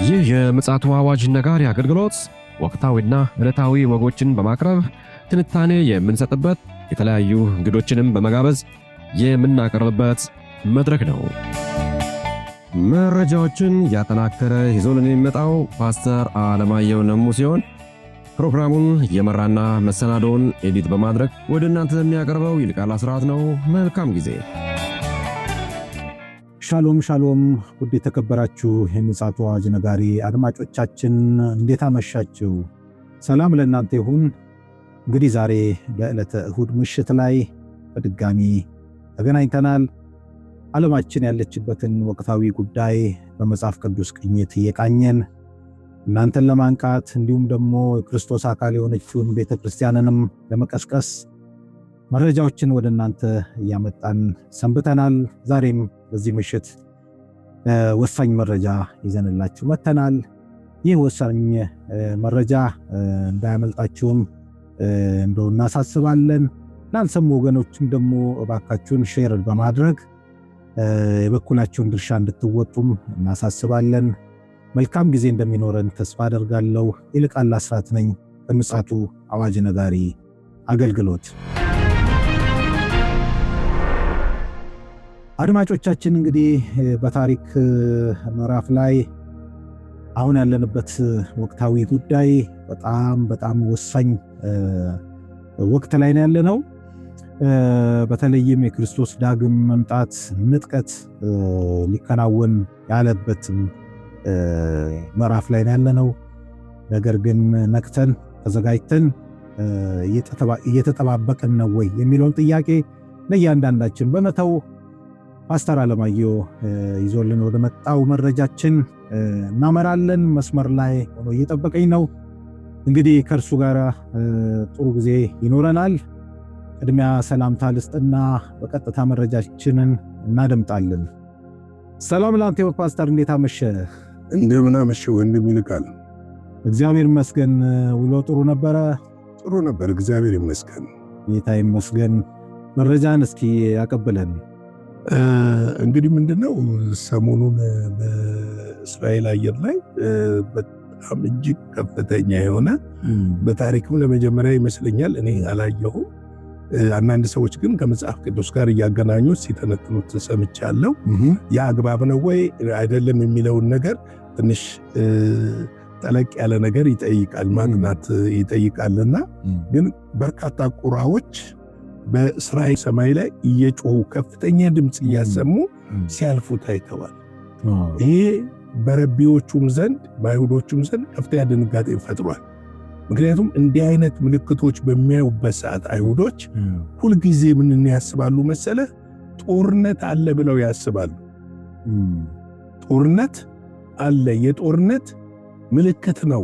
ይህ የምፅዓቱ አዋጅ ነጋሪ አገልግሎት ወቅታዊና ዕለታዊ ወጎችን በማቅረብ ትንታኔ የምንሰጥበት የተለያዩ እንግዶችንም በመጋበዝ የምናቀርብበት መድረክ ነው። መረጃዎችን ያጠናከረ ይዞልን የሚመጣው ፓስተር አለማየሁ ነሙ ሲሆን ፕሮግራሙን የመራና መሰናዶውን ኤዲት በማድረግ ወደ እናንተ የሚያቀርበው ይልቃል አስራት ነው። መልካም ጊዜ። ሻሎም ሻሎም፣ ውድ የተከበራችሁ የምፅዓቱ አዋጅ ነጋሪ አድማጮቻችን እንዴት አመሻችሁ? ሰላም ለእናንተ ይሁን። እንግዲህ ዛሬ በዕለተ እሁድ ምሽት ላይ በድጋሚ ተገናኝተናል። ዓለማችን ያለችበትን ወቅታዊ ጉዳይ በመጽሐፍ ቅዱስ ቅኝት እየቃኘን እናንተን ለማንቃት እንዲሁም ደግሞ የክርስቶስ አካል የሆነችውን ቤተክርስቲያንንም ለመቀስቀስ መረጃዎችን ወደ እናንተ እያመጣን ሰንብተናል። ዛሬም በዚህ ምሽት ወሳኝ መረጃ ይዘንላችሁ መተናል። ይህ ወሳኝ መረጃ እንዳያመልጣችሁም እንደው እናሳስባለን። ላልሰሙ ወገኖችም ደግሞ እባካችሁን ሼር በማድረግ የበኩላችሁን ድርሻ እንድትወጡም እናሳስባለን። መልካም ጊዜ እንደሚኖረን ተስፋ አደርጋለሁ። ይልቃል አስራት ነኝ ከምፅዓቱ አዋጅ ነጋሪ አገልግሎት። አድማጮቻችን እንግዲህ በታሪክ ምዕራፍ ላይ አሁን ያለንበት ወቅታዊ ጉዳይ በጣም ወሳኝ ወቅት ላይ ነው ያለነው። በተለይም የክርስቶስ ዳግም መምጣት ንጥቀት ሊከናወን ያለበት ምዕራፍ ላይ ነው ያለነው። ነገር ግን ነቅተን ተዘጋጅተን እየተጠባበቅን ነው ወይ የሚለውን ጥያቄ ለእያንዳንዳችን በመተው ፓስተር አለማየሁ ይዞልን ወደ መጣው መረጃችን እናመራለን። መስመር ላይ ሆኖ እየጠበቀኝ ነው። እንግዲህ ከእርሱ ጋር ጥሩ ጊዜ ይኖረናል። ቅድሚያ ሰላምታ ልስጥና በቀጥታ መረጃችንን እናደምጣለን። ሰላም ላንተ ፓስተር፣ እንዴት አመሸ? እንደምን አመሸ ወንድም ይልቃል? እግዚአብሔር ይመስገን። ውሎ ጥሩ ነበረ? ጥሩ ነበር፣ እግዚአብሔር ይመስገን። ጌታ ይመስገን። መረጃን እስኪ ያቀብለን። እንግዲህ ምንድነው ሰሞኑን በእስራኤል አየር ላይ በጣም እጅግ ከፍተኛ የሆነ በታሪክም ለመጀመሪያ ይመስለኛል፣ እኔ አላየሁም። አንዳንድ ሰዎች ግን ከመጽሐፍ ቅዱስ ጋር እያገናኙ ሲተነትኑት ሰምቻለሁ። ያ አግባብ ነው ወይ አይደለም የሚለውን ነገር ትንሽ ጠለቅ ያለ ነገር ይጠይቃል፣ ማጥናት ይጠይቃልና ግን በርካታ ቁራዎች በእስራኤል ሰማይ ላይ እየጮሁ ከፍተኛ ድምፅ እያሰሙ ሲያልፉ ታይተዋል። ይሄ በረቢዎቹም ዘንድ በአይሁዶቹም ዘንድ ከፍተኛ ድንጋጤ ፈጥሯል። ምክንያቱም እንዲህ አይነት ምልክቶች በሚያዩበት ሰዓት አይሁዶች ሁልጊዜ ምን ያስባሉ መሰለህ? ጦርነት አለ ብለው ያስባሉ። ጦርነት አለ፣ የጦርነት ምልክት ነው።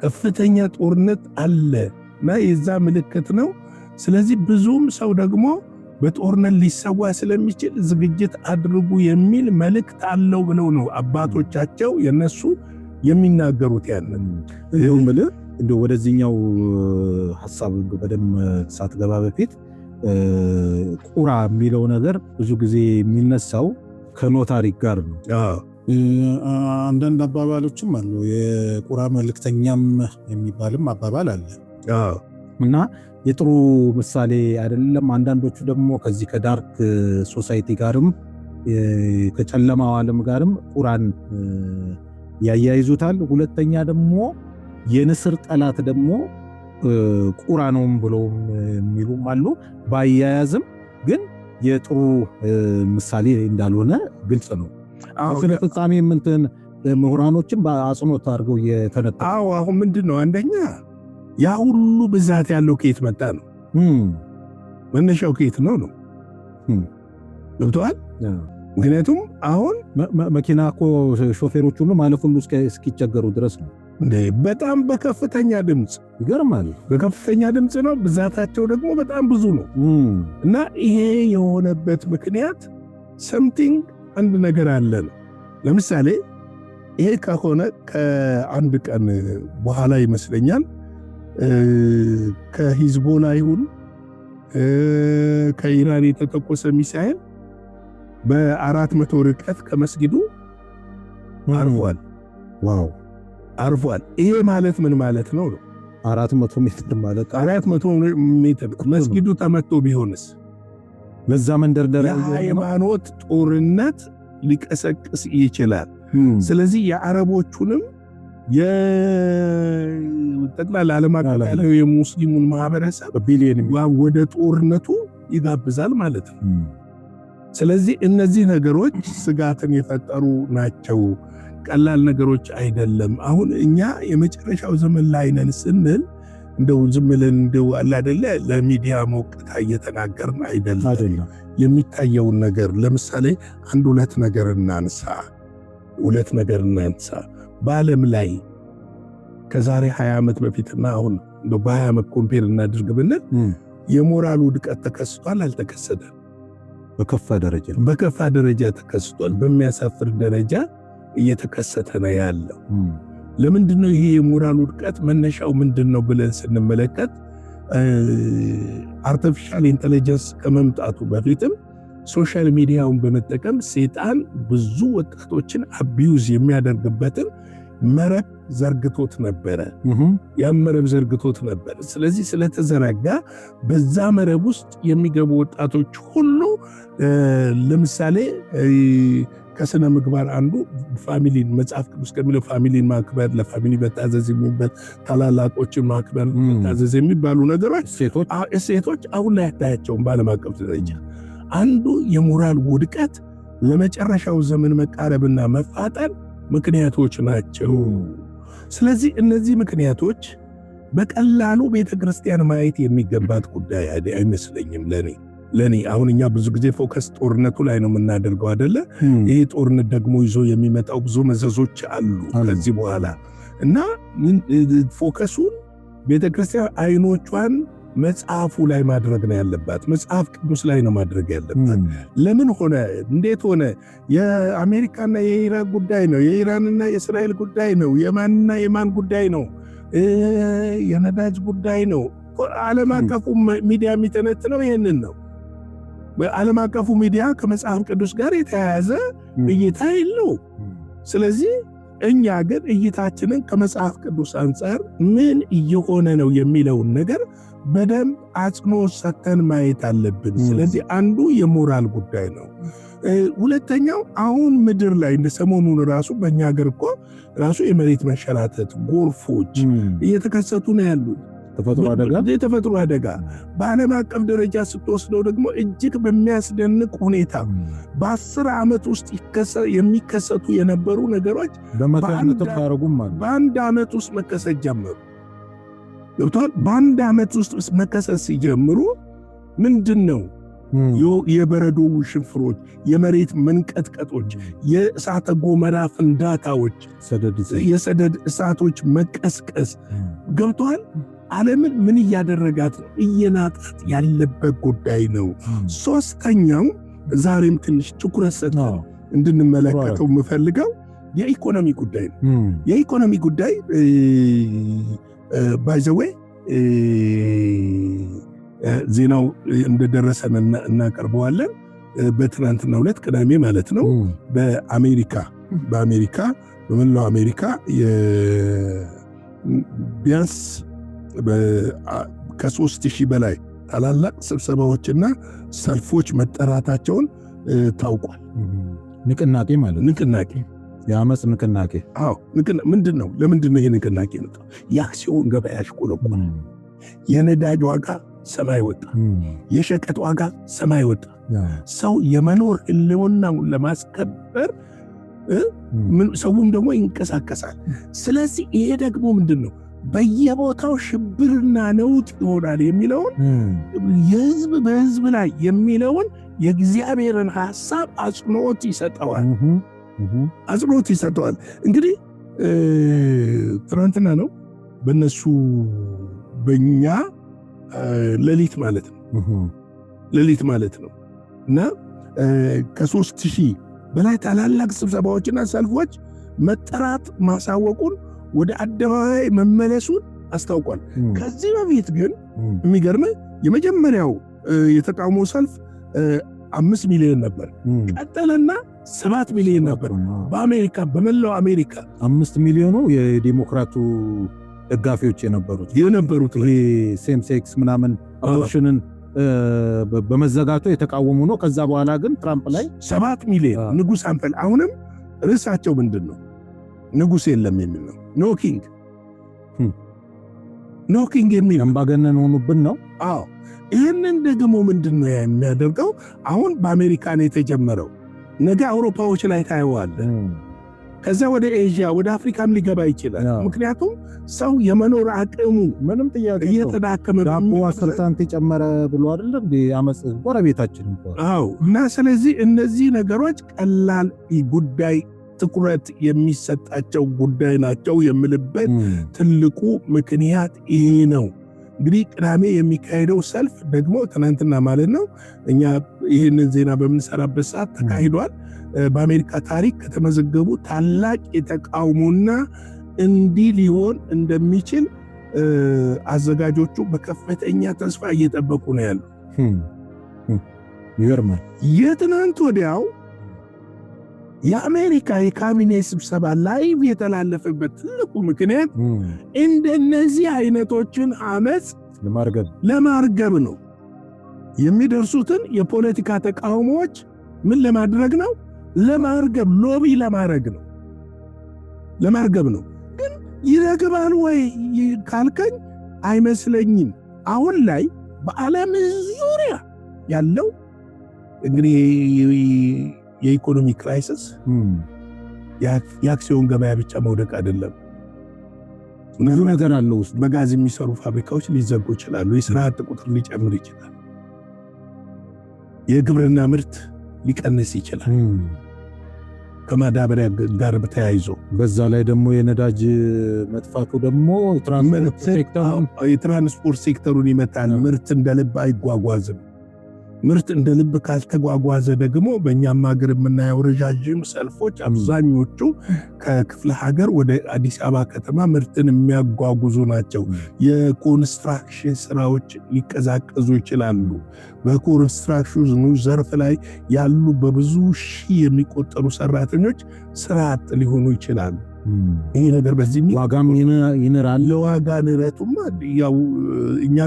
ከፍተኛ ጦርነት አለ እና የዛ ምልክት ነው። ስለዚህ ብዙም ሰው ደግሞ በጦርነት ሊሰዋ ስለሚችል ዝግጅት አድርጉ የሚል መልእክት አለው ብለው ነው አባቶቻቸው የነሱ የሚናገሩት። ያንን ይሄው ማለት እንደው ወደዚህኛው ሐሳብ በደም ሳትገባ በፊት ቁራ የሚለው ነገር ብዙ ጊዜ የሚነሳው ከኖህ ታሪክ ጋር ነው። አንዳንድ አባባሎችም አሉ። የቁራ መልእክተኛም የሚባልም አባባል አለ እና የጥሩ ምሳሌ አይደለም። አንዳንዶቹ ደግሞ ከዚህ ከዳርክ ሶሳይቲ ጋርም ከጨለማው ዓለም ጋርም ቁራን ያያይዙታል። ሁለተኛ ደግሞ የንስር ጠላት ደግሞ ቁራ ነው ብለው የሚሉም አሉ። ባያያዝም ግን የጥሩ ምሳሌ እንዳልሆነ ግልጽ ነው። ስለ ፍጻሜ ምንትን ምሁራኖችም በአጽንኦት አድርገው የተነተው አሁን ምንድነው አንደኛ ያ ሁሉ ብዛት ያለው ከየት መጣ ነው? መነሻው ከየት ነው? ገብቶሃል? ምክንያቱም አሁን መኪና እኮ ሾፌሮች ሁሉ ማለፍ ሁሉ እስኪቸገሩ ድረስ ነው። በጣም በከፍተኛ ድምፅ ይገርማል። በከፍተኛ ድምፅ ነው። ብዛታቸው ደግሞ በጣም ብዙ ነው። እና ይሄ የሆነበት ምክንያት ሰምቲንግ አንድ ነገር አለ ነው። ለምሳሌ ይሄ ከሆነ ከአንድ ቀን በኋላ ይመስለኛል ከሂዝቦላ ይሁን ከኢራን የተተኮሰ ሚሳኤል በ400 ርቀት ከመስጊዱ አርፏል። ዋው አርፏል። ይሄ ማለት ምን ማለት ነው? 400 ሜትር ማለት 400 ሜትር መስጊዱ ተመቶ ቢሆንስ? ለዛ መንደርደሪያ የሃይማኖት ጦርነት ሊቀሰቅስ ይችላል። ስለዚህ የአረቦቹንም የጠቅላላ ዓለም አቀፍ የሙስሊሙን ማህበረሰብ ቢሊየን ወደ ጦርነቱ ይጋብዛል ማለት ነው። ስለዚህ እነዚህ ነገሮች ስጋትን የፈጠሩ ናቸው። ቀላል ነገሮች አይደለም። አሁን እኛ የመጨረሻው ዘመን ላይ ነን ስንል እንደው ዝም ብለን እንደው አለ አይደለ ለሚዲያ ሞቅታ እየተናገርን አይደለም። የሚታየውን ነገር ለምሳሌ ሁለት ነገር እናንሳ። በዓለም ላይ ከዛሬ 20 ዓመት በፊትና አሁን እንደው በ20 ዓመት ኮምፔር እናድርግ ብንል የሞራል ውድቀት ተከስቷል አልተከሰተም? በከፋ ደረጃ ተከስቷል። በሚያሳፍር ደረጃ እየተከሰተ ነው ያለው። ለምንድነው ይሄ የሞራል ውድቀት መነሻው ምንድነው ብለን ስንመለከት አርቲፊሻል ኢንተለጀንስ ከመምጣቱ በፊትም ሶሻል ሚዲያውን በመጠቀም ሰይጣን ብዙ ወጣቶችን አቢዩዝ የሚያደርግበትን መረብ ዘርግቶት ነበረ። ያን መረብ ዘርግቶት ነበር። ስለዚህ ስለተዘረጋ በዛ መረብ ውስጥ የሚገቡ ወጣቶች ሁሉ ለምሳሌ ከስነ ምግባር አንዱ ፋሚሊን መጽሐፍ ቅዱስ ከሚለው ፋሚሊን ማክበር፣ ለፋሚሊ መታዘዝ የሚባል ታላላቆችን ማክበር፣ መታዘዝ የሚባሉ ነገሮች እሴቶች አሁን ላይ አታያቸውም። በዓለም አቀፍ ደረጃ አንዱ የሞራል ውድቀት ለመጨረሻው ዘመን መቃረብና መፋጠን ምክንያቶች ናቸው። ስለዚህ እነዚህ ምክንያቶች በቀላሉ ቤተክርስቲያን ማየት የሚገባት ጉዳይ አይመስለኝም ለኔ። አሁን እኛ ብዙ ጊዜ ፎከስ ጦርነቱ ላይ ነው የምናደርገው አይደለ? ይሄ ጦርነት ደግሞ ይዞ የሚመጣው ብዙ መዘዞች አሉ ከዚህ በኋላ እና ፎከሱን ቤተክርስቲያን አይኖቿን መጽሐፉ ላይ ማድረግ ነው ያለባት። መጽሐፍ ቅዱስ ላይ ነው ማድረግ ያለባት። ለምን ሆነ እንዴት ሆነ? የአሜሪካና የኢራን ጉዳይ ነው፣ የኢራንና የእስራኤል ጉዳይ ነው፣ የማንና የማን ጉዳይ ነው፣ የነዳጅ ጉዳይ ነው። ዓለም አቀፉ ሚዲያ የሚተነትነው ይህንን ነው። ዓለም አቀፉ ሚዲያ ከመጽሐፍ ቅዱስ ጋር የተያያዘ እይታ የለው። ስለዚህ እኛ ግን እይታችንን ከመጽሐፍ ቅዱስ አንጻር ምን እየሆነ ነው የሚለውን ነገር በደንብ አጽንኦት ሰጥተን ማየት አለብን። ስለዚህ አንዱ የሞራል ጉዳይ ነው። ሁለተኛው አሁን ምድር ላይ እንደ ሰሞኑን ራሱ በእኛ ሀገር እኮ ራሱ የመሬት መንሸራተት፣ ጎርፎች እየተከሰቱ ነው ያሉት። የተፈጥሮ አደጋ በዓለም አቀፍ ደረጃ ስትወስደው ደግሞ እጅግ በሚያስደንቅ ሁኔታ በ10 ዓመት ውስጥ የሚከሰቱ የነበሩ ነገሮች በአንድ ዓመት ውስጥ መከሰት ጀመሩ። በአንድ ዓመት ውስጥ መከሰት ሲጀምሩ ምንድን ነው? የበረዶ ሽንፍሮች፣ የመሬት መንቀጥቀጦች፣ የእሳተ ገሞራ ፍንዳታዎች፣ የሰደድ እሳቶች መቀስቀስ ገብቷል። ዓለምን ምን እያደረጋት ነው? እየናጣት ያለበት ጉዳይ ነው። ሶስተኛው ዛሬም ትንሽ ትኩረት ሰጥተን እንድንመለከተው የምፈልገው የኢኮኖሚ ጉዳይ ነው። የኢኮኖሚ ጉዳይ ባይዘዌ ዜናው እንደደረሰን እናቀርበዋለን። በትናንትናው ዕለት ቅዳሜ ማለት ነው በአሜሪካ በመላው አሜሪካ ቢያንስ ከ3000 በላይ ታላላቅ ስብሰባዎችና ሰልፎች መጠራታቸውን ታውቋል። ንቅናቄ ማለት ንቅናቄ የአመፅ ንቅናቄ። ምንድን ነው? ለምንድን ነው ይህ ንቅናቄ መጣው? የአክሲዮን ገበያ አሽቆለቆለ። የነዳጅ ዋጋ ሰማይ ወጣ። የሸቀጥ ዋጋ ሰማይ ወጣ። ሰው የመኖር ህልውናውን ለማስከበር ሰውም ደግሞ ይንቀሳቀሳል። ስለዚህ ይሄ ደግሞ ምንድን ነው? በየቦታው ሽብርና ነውጥ ይሆናል የሚለውን የህዝብ በህዝብ ላይ የሚለውን የእግዚአብሔርን ሐሳብ አጽንኦት ይሰጠዋል። እንግዲህ ትናንትና ነው በእነሱ በእኛ ሌሊት ማለት ነው እና ከ3000 በላይ ታላላቅ ስብሰባዎችና ሰልፎች መጠራት ማሳወቁን ወደ አደባባይ መመለሱን አስታውቋል። ከዚህ በፊት ግን የሚገርም የመጀመሪያው የተቃውሞ ሰልፍ 5 ሚሊዮን ነበር። ቀጠለና 7 ሚሊዮን ነበር በአሜሪካ በመላው አሜሪካ 5 ሚሊዮኑ የዲሞክራቱ ደጋፊዎች የነበሩት ይሄ ሴም ሴክስ ምናምን አቦርሽንን በመዘጋቱ የተቃወሙ ነው። ከዛ በኋላ ግን ትራምፕ ላይ 7 ሚሊዮን ንጉስ አንፈል አሁንም ርዕሳቸው ምንድነው? ንጉስ የለም የሚል ነው። ኖ ኪንግ የሚል አምባገነን ሆኑብን ነው። አዎ ይህንን ደግሞ ምንድነው የሚያደርገው? አሁን በአሜሪካ ነው የተጀመረው። ነገ አውሮፓዎች ላይ ታየዋለህ። ከዛ ወደ ኤዥያ ወደ አፍሪካም ሊገባ ይችላል። ምክንያቱም ሰው የመኖር አቅሙ ምንም ጥያቄ እየተዳከመ ዳቦ 10 ሳንቲም ጨመረ ብሎ አይደለም አመጽ ጎረቤታችን እንኳን። አዎ እና ስለዚህ እነዚህ ነገሮች ቀላል ጉዳይ ትኩረት የሚሰጣቸው ጉዳይ ናቸው የምልበት ትልቁ ምክንያት ይሄ ነው። እንግዲህ ቅዳሜ የሚካሄደው ሰልፍ ደግሞ ትናንትና ማለት ነው እኛ ይህንን ዜና በምንሰራበት ሰዓት ተካሂዷል። በአሜሪካ ታሪክ ከተመዘገቡ ታላቅ የተቃውሞና እንዲህ ሊሆን እንደሚችል አዘጋጆቹ በከፍተኛ ተስፋ እየጠበቁ ነው ያለው። ይገርማል። የትናንት ወዲያው የአሜሪካ የካቢኔ ስብሰባ ላይቭ የተላለፈበት ትልቁ ምክንያት እንደነዚህ አይነቶችን አመፅ ለማርገብ ነው። የሚደርሱትን የፖለቲካ ተቃውሞዎች ምን ለማድረግ ነው? ለማርገብ፣ ሎቢ ለማርገብ ነው። ግን ይረግባል ወይ ካልከኝ አይመስለኝም። አሁን ላይ በዓለም ዙሪያ ያለው እንግዲህ የኢኮኖሚ ክራይሲስ የአክሲዮን ገበያ ብቻ መውደቅ አይደለም። ብዙ ነገር አለው ውስጥ። በጋዝ የሚሰሩ ፋብሪካዎች ሊዘጉ ይችላሉ። የሥራ አጥ ቁጥር ሊጨምር ይችላል። የግብርና ምርት ሊቀንስ ይችላል ከማዳበሪያ ጋር በተያይዞ። በዛ ላይ ደግሞ የነዳጅ መጥፋቱ ደግሞ የትራንስፖርት ሴክተሩን ይመታል። ምርት እንደ ልብ አይጓጓዝም። ምርት እንደ ልብ ካልተጓጓዘ ደግሞ በእኛም ሀገር የምናየው ረዣዥም ሰልፎች አብዛኞቹ ከክፍለ ሀገር ወደ አዲስ አበባ ከተማ ምርትን የሚያጓጉዙ ናቸው። የኮንስትራክሽን ስራዎች ሊቀዛቀዙ ይችላሉ። በኮንስትራክሽኑ ዘርፍ ላይ ያሉ በብዙ ሺህ የሚቆጠሩ ሰራተኞች ስራ አጥ ሊሆኑ ይችላሉ። ይሄ ነገር በዚህ ዋጋም ይነራል። ለዋጋ ንረቱማ ያው እኛ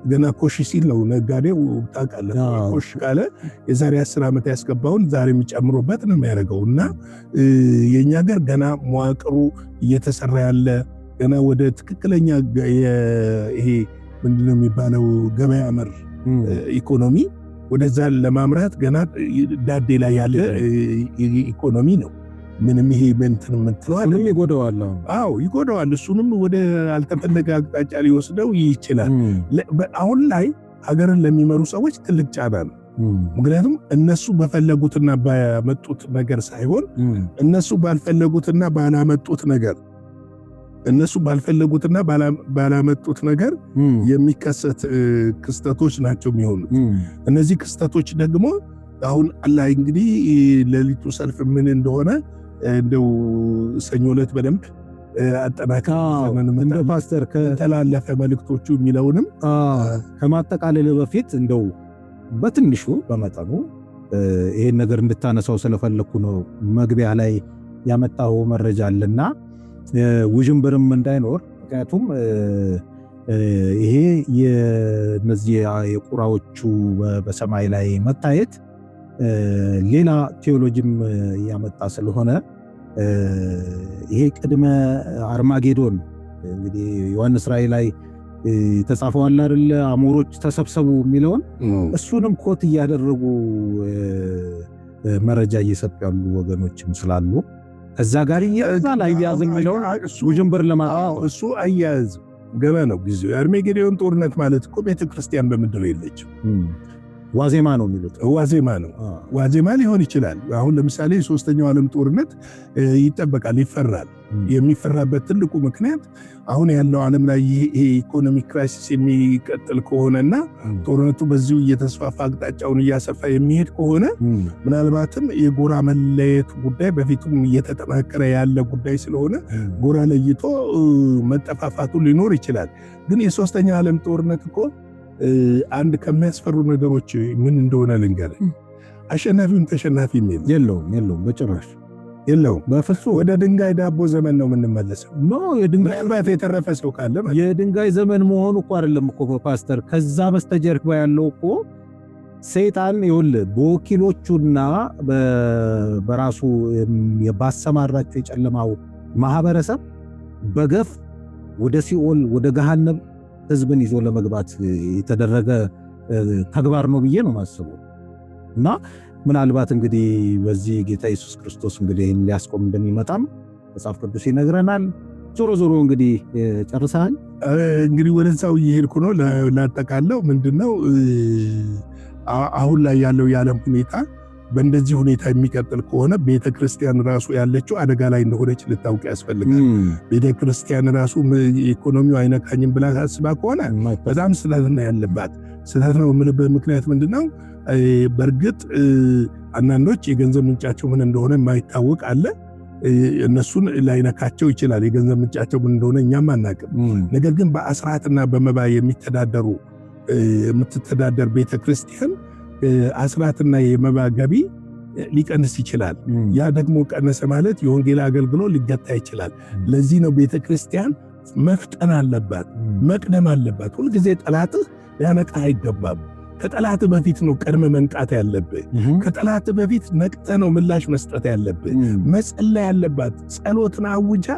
ገና ኮሽ ሲል ነው ነጋዴው ታውቃለህ። ኮሽ ካለ የዛሬ 10 ዓመት ያስገባውን ዛሬ የሚጨምሩበት ነው የሚያደርገው። እና የኛ ሀገር ገና መዋቅሩ እየተሰራ ያለ ገና ወደ ትክክለኛ ይሄ ምንድነው የሚባለው ገበያ መር ኢኮኖሚ ወደዛ ለማምራት ገና ዳዴ ላይ ያለ ኢኮኖሚ ነው። ምንም ይሄ እንትን የምትለው ምንም ይጎዳዋል። አዎ ይጎዳዋል። እሱንም ወደ አልተፈለገ አቅጣጫ ሊወስደው ይችላል። አሁን ላይ ሀገርን ለሚመሩ ሰዎች ትልቅ ጫና ነው። ምክንያቱም እነሱ በፈለጉትና ባመጡት ነገር ሳይሆን እነሱ ባልፈለጉትና ባላመጡት ነገር የሚከሰት ክስተቶች ናቸው የሚሆኑት። እነዚህ ክስተቶች ደግሞ አሁን ላይ እንግዲህ ሌሊቱ ሰልፍ ምን እንደሆነ እንደው ሰኞ ዕለት በደንብ አጠናክረን እንደ ፓስተር ከተላለፈ መልእክቶቹ የሚለውንም ከማጠቃለል በፊት እንደው በትንሹ በመጠኑ ይሄን ነገር እንድታነሳው ስለፈለኩ ነው። መግቢያ ላይ ያመጣው መረጃ አለና ውዥንብርም እንዳይኖር። ምክንያቱም ይሄ የነዚህ የቁራዎቹ በሰማይ ላይ መታየት ሌላ ቴዎሎጂም ያመጣ ስለሆነ ይሄ ቅድመ አርማጌዶን እንግዲህ ዮሐንስ ራእይ ላይ ተጻፈው አለ አይደል? አሞሮች ተሰብሰቡ የሚለውን እሱንም ኮት እያደረጉ መረጃ እየሰጡ ያሉ ወገኖችም ስላሉ እዛ ጋር ይያዛል አይያዝ የሚለውን ውዥንብር ለማጣው እሱ አያያዝ ገበ ነው ጊዜው። የአርማጌዶን ጦርነት ማለት እኮ ቤተክርስቲያን በምድር የለችም። ዋዜማ ነው የሚሉት። ዋዜማ ነው። ዋዜማ ሊሆን ይችላል። አሁን ለምሳሌ የሶስተኛው ዓለም ጦርነት ይጠበቃል፣ ይፈራል። የሚፈራበት ትልቁ ምክንያት አሁን ያለው ዓለም ላይ ይሄ ኢኮኖሚ ክራይሲስ የሚቀጥል ከሆነና ጦርነቱ በዚሁ እየተስፋፋ አቅጣጫውን እያሰፋ የሚሄድ ከሆነ ምናልባትም የጎራ መለየት ጉዳይ በፊቱም እየተጠናከረ ያለ ጉዳይ ስለሆነ ጎራ ለይቶ መጠፋፋቱ ሊኖር ይችላል። ግን የሶስተኛው ዓለም ጦርነት እኮ አንድ ከሚያስፈሩ ነገሮች ምን እንደሆነ ልንገርህ። አሸናፊውን ተሸናፊ የለውም በጭራሽ የለውም። በፍጹም ወደ ድንጋይ ዳቦ ዘመን ነው የምንመለሰው። ምናልባት የተረፈ ሰው ካለ የድንጋይ ዘመን መሆኑ እኮ አይደለም እኮ ፓስተር። ከዛ በስተጀርባ ያለው እኮ ሰይጣን ይኸውልህ በወኪሎቹና በራሱ ባሰማራቸው የጨለማው ማህበረሰብ በገፍ ወደ ሲኦል ወደ ገሃነም ህዝብን ይዞ ለመግባት የተደረገ ተግባር ነው ብዬ ነው ማስበው። እና ምናልባት እንግዲህ በዚህ ጌታ ኢየሱስ ክርስቶስ እንግዲህ ሊያስቆም እንደሚመጣም መጽሐፍ ቅዱስ ይነግረናል። ዞሮ እንግዲህ ጨርሰሃል? እንግዲህ ወደዛው እየሄድኩ ነው። ላጠቃለው ምንድነው አሁን ላይ ያለው የዓለም ሁኔታ በእንደዚህ ሁኔታ የሚቀጥል ከሆነ ቤተክርስቲያን ራሱ ያለችው አደጋ ላይ እንደሆነች ልታውቅ ያስፈልጋል። ቤተክርስቲያን ራሱ ኢኮኖሚው አይነካኝም ብላ ታስባ ከሆነ በጣም ስህተት ነው ያለባት። ስህተት ነው የምልበት ምክንያት ምንድነው? በእርግጥ አንዳንዶች የገንዘብ ምንጫቸው ምን እንደሆነ የማይታወቅ አለ። እነሱን ላይነካቸው ይችላል። የገንዘብ ምንጫቸው ምን እንደሆነ እኛም አናቅም። ነገር ግን በአስራትና በመባ የምትተዳደር ቤተክርስቲያን አስራትና የመባ ገቢ ሊቀንስ ይችላል። ያ ደግሞ ቀነሰ ማለት የወንጌል አገልግሎት ሊገታ ይችላል። ለዚህ ነው ቤተክርስቲያን መፍጠን አለባት፣ መቅደም አለባት። ሁልጊዜ ጠላትህ ሊያነቃ አይገባም። ከጠላት በፊት ነው ቀድመ መንቃት ያለብህ። ከጠላት በፊት ነቅተ ነው ምላሽ መስጠት ያለብህ። መጸለይ ያለባት ጸሎትን አውጃ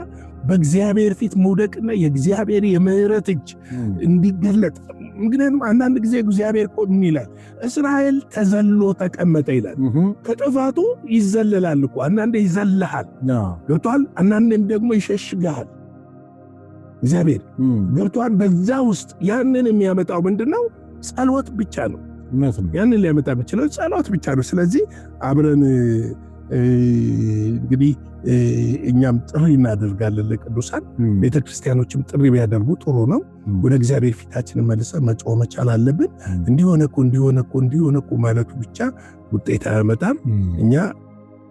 በእግዚአብሔር ፊት መውደቅና የእግዚአብሔር የምህረት እጅ እንዲገለጥ። ምክንያቱም አንዳንድ ጊዜ እግዚአብሔር እኮ ምን ይላል? እስራኤል ተዘሎ ተቀመጠ ይላል። ከጥፋቱ ይዘለላል እኮ። አንዳንዴ ይዘልሃል፣ ገብቶሃል? አንዳንዴም ደግሞ ይሸሽግሃል። እግዚአብሔር ገብቶሃል? በዛ ውስጥ ያንን የሚያመጣው ምንድነው? ጸሎት ብቻ ነው። ያንን ሊያመጣ የሚችለው ጸሎት ብቻ ነው። ስለዚህ አብረን እንግዲህ እኛም ጥሪ እናደርጋለን ለቅዱሳን ቤተክርስቲያኖችም ጥሪ ቢያደርጉ ጥሩ ነው። ወደ እግዚአብሔር ፊታችንን መልሰን መጮህ መቻል አለብን። እንዲሆነኩ ማለቱ ብቻ ውጤት አያመጣም። እኛ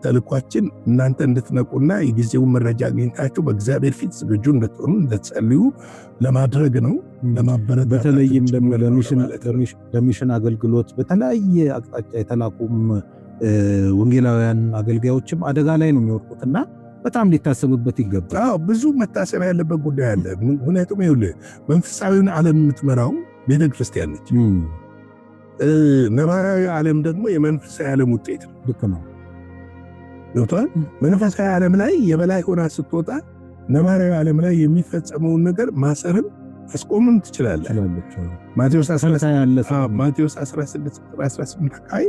ተልኳችን እናንተ እንድትነቁና የጊዜውን መረጃ አግኝታችሁ በእግዚአብሔር ፊት ዝግጁ እንድትሆኑ እንድትጸልዩ ለማድረግ ነው። ለማበረታታት በተለይም ለሚሽን አገልግሎት በተለያየ አቅጣጫ የተላኩም ወንጌላውያን አገልጋዮችም አደጋ ላይ ነው የሚወድቁትና በጣም ሊታሰብበት ይገባል። ብዙ መታሰብ ያለበት ጉዳይ አለ። ምክንያቱም ይኸውልህ መንፈሳዊውን ዓለም የምትመራው ቤተክርስቲያን ነች። ነባራዊ ዓለም ደግሞ የመንፈሳዊ ዓለም ውጤት ነው። ልክ ነው። መንፈሳዊ ዓለም ላይ የበላይ ሆና ስትወጣ ነባራዊ ዓለም ላይ የሚፈጸመውን ነገር ማሰርም አስቆምም ትችላለህ። ማቴዎስ 16:18 አካባቢ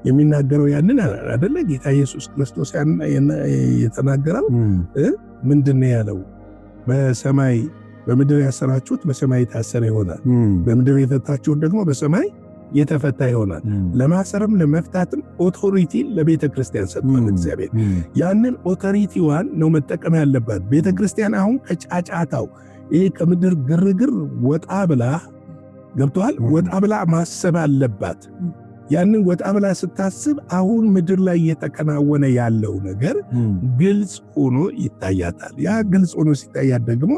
የሚናገረው ያንን አይደለ? ጌታ ኢየሱስ ክርስቶስ የተናገረው ምንድነው ያለው? በሰማይ በምድር ያሰራችሁት በሰማይ የታሰረ ይሆናል፣ በምድር የፈታችሁት ደግሞ በሰማይ የተፈታ ይሆናል። ለማሰርም ለመፍታትም ኦቶሪቲ ለቤተ ክርስቲያን ሰጥቷል እግዚአብሔር። ያንን ኦቶሪቲዋን ነው መጠቀም ያለባት ቤተ ክርስቲያን። አሁን ከጫጫታው ይሄ ከምድር ግርግር ወጣ ብላ ገብቷል። ወጣ ብላ ማሰብ አለባት። ያንን ወጣ ብላ ስታስብ አሁን ምድር ላይ እየተከናወነ ያለው ነገር ግልጽ ሆኖ ይታያታል። ያ ግልጽ ሆኖ ሲታያት ደግሞ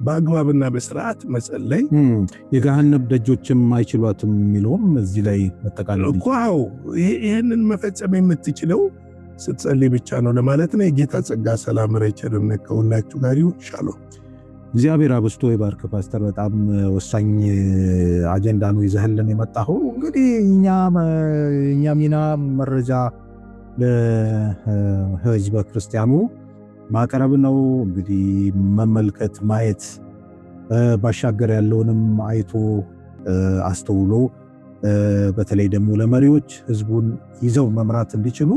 በአግባብና በስርዓት መጸለይ የገሃነም ደጆችም አይችሏትም የሚለውም እዚህ ላይ መጠቃለል እኮ። ይህንን መፈጸም የምትችለው ስትጸልይ ብቻ ነው ለማለት ነው። የጌታ ጸጋ፣ ሰላም፣ ቸርነት ከሁላችሁ ጋር ይሁን። ሻሎም። እግዚአብሔር አብስቶ ይባርክ። ፓስተር በጣም ወሳኝ አጀንዳ ነው ይዘህልን የመጣኸው። እንግዲህ እኛ ሚና መረጃ ለህዝበ ክርስቲያኑ ማቅረብ ነው። እንግዲህ መመልከት፣ ማየት ባሻገር ያለውንም አይቶ አስተውሎ በተለይ ደግሞ ለመሪዎች ህዝቡን ይዘው መምራት እንዲችሉ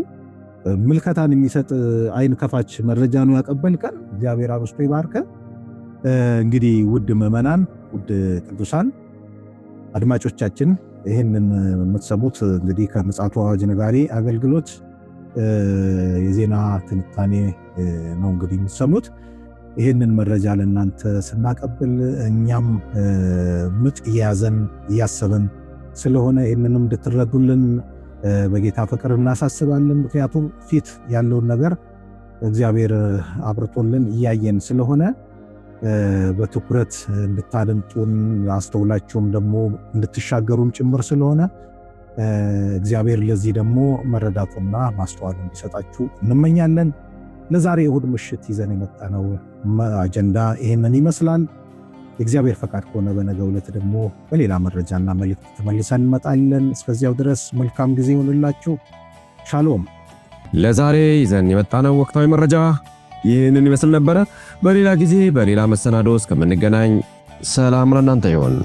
ምልከታን የሚሰጥ አይን ከፋች መረጃ ነው ያቀበልከን። እግዚአብሔር አብስቶ ይባርክ። እንግዲህ ውድ ምዕመናን፣ ውድ ቅዱሳን አድማጮቻችን ይህንን የምትሰሙት እንግዲህ ከምፅዓቱ አዋጅ ነጋሪ አገልግሎት የዜና ትንታኔ ነው እንግዲህ የምትሰሙት። ይህንን መረጃ ለእናንተ ስናቀብል እኛም ምጥ እየያዘን እያሰብን ስለሆነ ይህንንም እንድትረዱልን በጌታ ፍቅር እናሳስባለን። ምክንያቱም ፊት ያለውን ነገር እግዚአብሔር አብርቶልን እያየን ስለሆነ በትኩረት እንድታደምጡን አስተውላችሁም ደግሞ እንድትሻገሩም ጭምር ስለሆነ እግዚአብሔር ለዚህ ደግሞ መረዳቱና ማስተዋሉ እንዲሰጣችሁ እንመኛለን። ለዛሬ እሁድ ምሽት ይዘን የመጣነው አጀንዳ ይህንን ይመስላል። የእግዚአብሔር ፈቃድ ከሆነ በነገው ዕለት ደግሞ በሌላ መረጃና መልእክት ተመልሰን እንመጣለን። እስከዚያው ድረስ መልካም ጊዜ ይሁንላችሁ። ሻሎም። ለዛሬ ይዘን የመጣነው ወቅታዊ መረጃ ይህንን ይመስል ነበረ። በሌላ ጊዜ በሌላ መሰናዶ እስከምንገናኝ ሰላም ለእናንተ ይሁን።